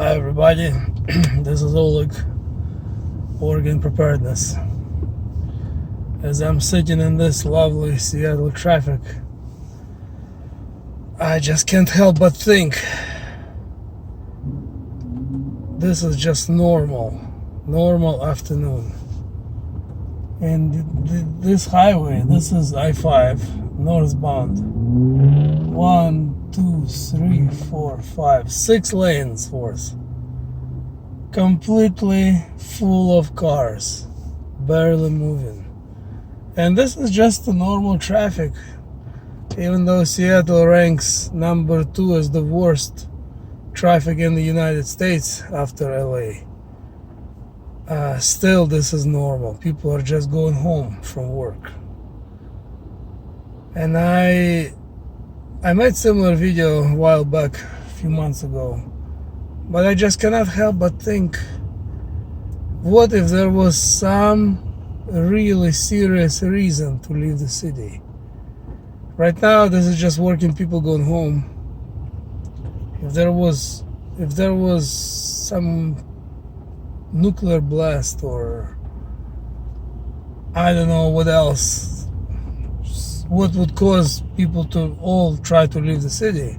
Hi everybody, this is Oleg, Oregon Preparedness. As I'm sitting in this lovely Seattle traffic, I just can't help but think this is just normal afternoon. And this highway, this is I-5 northbound. 1, 2, 3, 4, 5, 6 lanes worth. Completely full of cars, barely moving. And this is just the normal traffic. Even though Seattle ranks number 2 as the worst traffic in the United States after LA. Still, this is normal. People are just going home from work. And I made similar video a while back, a few months ago, but I just cannot help but think, what if there was some really serious reason to leave the city? Right now, this is just working people going home. If there was some nuclear blast, or I don't know what else, what would cause people to all try to leave the city,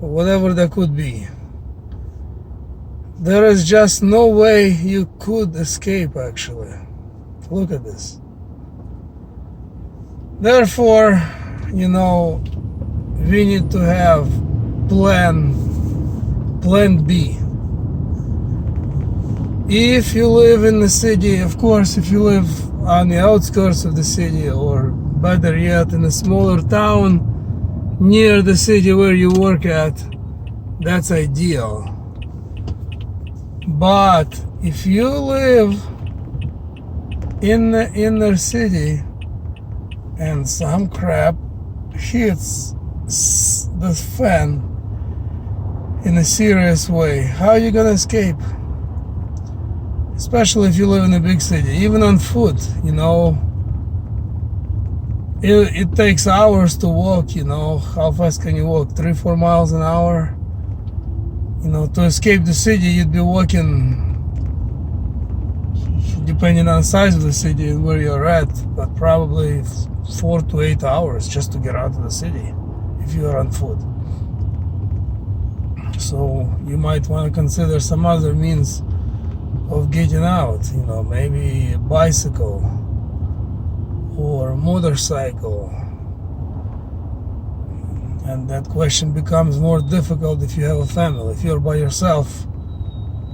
whatever that could be, there is just no way you could escape. Actually, look at this. Therefore, we need to have plan B. If you live in the city, of course, if you live on the outskirts of the city, or better yet, in a smaller town near the city where you work at, that's ideal. But if you live in the inner city and some crap hits the fan in a serious way, how are you gonna escape? Especially if you live in a big city. Even on foot, it takes hours to walk. How fast can you walk? 3-4 miles an hour. To escape the city, you'd be walking, depending on the size of the city and where you're at, but probably 4 to 8 hours just to get out of the city if you are on foot. So you might want to consider some other means of getting out, maybe a bicycle or a motorcycle. And that question becomes more difficult if you have a family. If you're by yourself,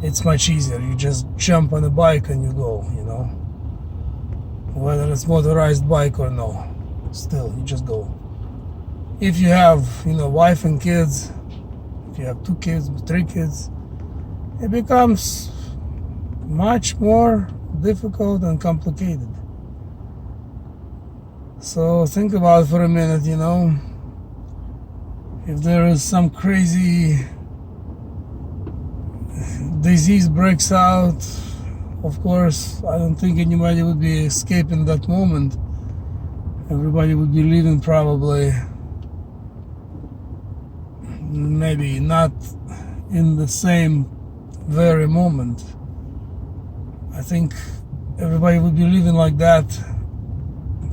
it's much easier. You just jump on a bike and you go, whether it's motorized bike or no, still you just go. If you have wife and kids, if you have 2 kids, 3 kids, it becomes much more difficult and complicated. So think about it for a minute. If there is some crazy disease breaks out, of course, I don't think anybody would be escaping that moment. Everybody would be leaving, probably, maybe not in the same very moment. I think everybody would be living like that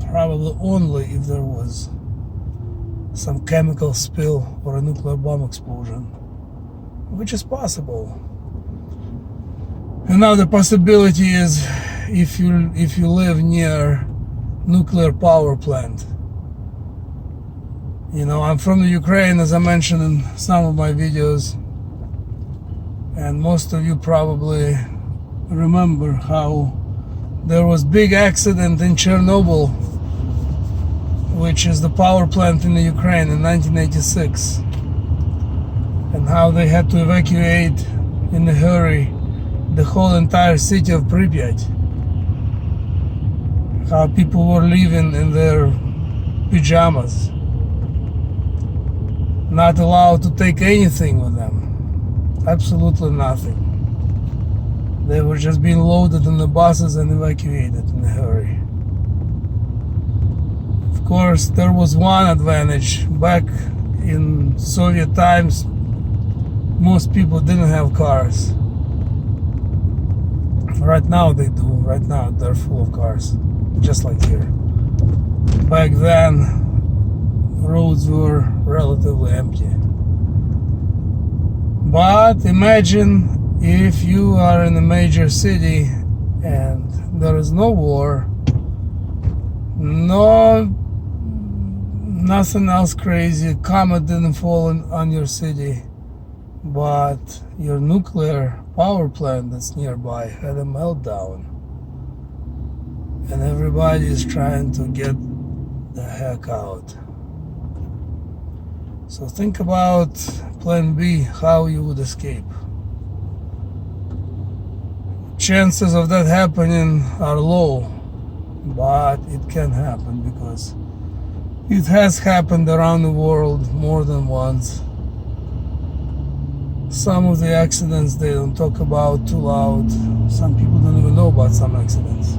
probably only if there was some chemical spill or a nuclear bomb explosion, which is possible. Another possibility is if you live near nuclear power plant. I'm from the Ukraine, as I mentioned in some of my videos, and most of you probably remember how there was big accident in Chernobyl, which is the power plant in the Ukraine, in 1986, and how they had to evacuate in a hurry the whole entire city of Pripyat. How people were living in their pajamas, not allowed to take anything with them, absolutely nothing. They were just being loaded in the buses and evacuated in a hurry. Of course, there was one advantage. Back in Soviet times, most people didn't have cars. Right now they do. Right now they're full of cars, just like here. Back then, roads were relatively empty. But imagine if you are in a major city and there is no war, nothing else crazy, a comet didn't fall on your city, but your nuclear power plant that's nearby had a meltdown, and everybody is trying to get the heck out. So think about plan B, how you would escape. Chances of that happening are low, but it can happen because it has happened around the world more than once. Some of the accidents they don't talk about too loud. Some people don't even know about some accidents.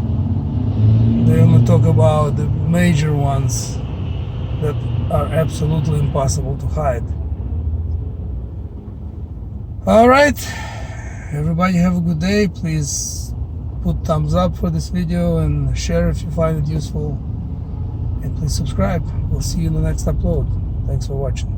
They only talk about the major ones that are absolutely impossible to hide. Alright, everybody have a good day. Please put thumbs up for this video and share if you find it useful. And please subscribe. We'll see you in the next upload. Thanks for watching.